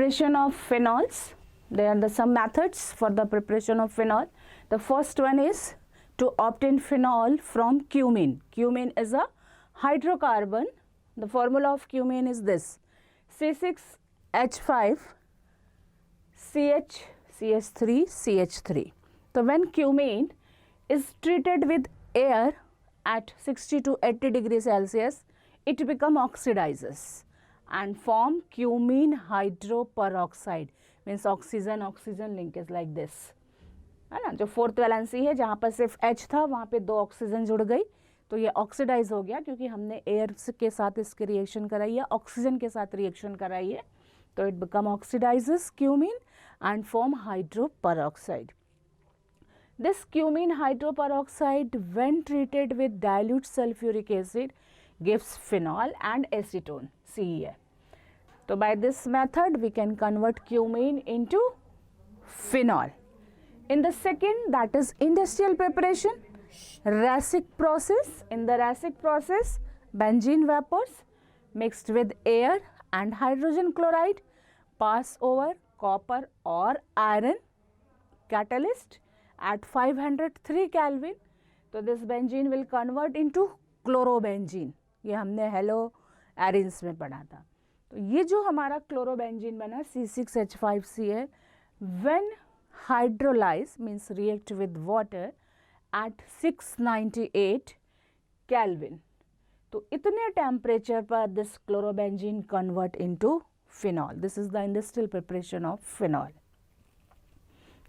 preparation of phenols. There are some methods for the preparation of phenol. The first one is to obtain phenol from cumene. Cumene is a hydrocarbon. The formula of cumene is this: C6H5CH3CH3. So when cumene is treated with air at 60 to 80 degrees Celsius, it become oxidizes and form cumene hydroperoxide. Means oxygen linkage like this, है ना. जो fourth valency है जहाँ पर सिर्फ H था वहाँ पे 2 ऑक्सीजन जुड़ गई तो ये ऑक्सीडाइज हो गया क्योंकि हमने एयर के साथ इसके रिएक्शन कराई है, ऑक्सीजन के साथ रिएक्शन कराई है, तो it become oxidises cumene and form hydroperoxide. This cumene hydroperoxide when treated with dilute sulfuric acid gives phenol and acetone CEA. So by this method we can convert cumene into phenol. In the second, that is industrial preparation, Raschig process. In the Raschig process, benzene vapors mixed with air and hydrogen chloride pass over copper or iron catalyst at 503 Kelvin. तो this benzene will convert into chlorobenzene. ये हमने hello arenes में पढ़ा था. तो ये जो हमारा क्लोरोबेंजीन बना C6H5Cl when hydrolyzed means react with water at 698 Kelvin. तो इतने टेम्परेचर पर this chlorobenzene convert into phenol. This is the industrial preparation of phenol.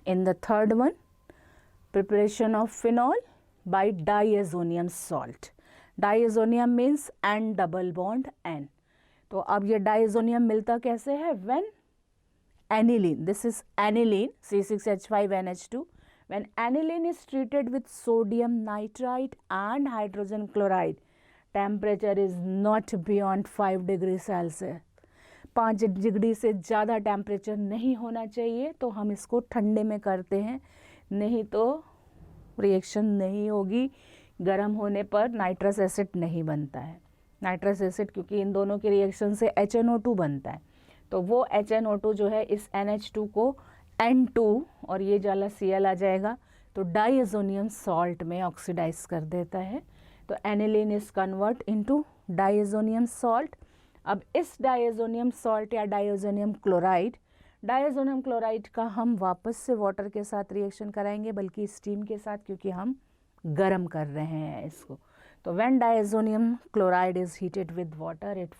In the third one, preparation of phenol by diazonium salt. Diazonium means N double bond N. तो अब ये diazonium मिलता कैसे है? When aniline, this is aniline C6H5NH2. When aniline is treated with sodium nitrite and hydrogen chloride, temperature is not beyond 5 degrees Celsius. 5 degree से ज़्यादा temperature नहीं होना चाहिए, तो हम इसको ठंडे में करते हैं, नहीं तो रिएक्शन नहीं होगी. गर्म होने पर नाइट्रस एसिड नहीं बनता है. नाइट्रस एसिड क्योंकि इन दोनों के रिएक्शन से HNO2 बनता है, तो वो HNO2 जो है इस NH2 को N2 और ये जाला Cl आ जाएगा, तो डाइजोनियम सॉल्ट में ऑक्सीडाइज कर देता है. तो aniline is convert into diazonium salt. अब इस डाइजोनियम सॉल्ट या डाइजोनियम क्लोराइड का हम वापस से वाटर के साथ रिएक्शन कराएंगे, बल्कि स्टीम के साथ, क्योंकि हम गर्म कर रहे हैं इसको. तो when diazonium chloride is heated with water it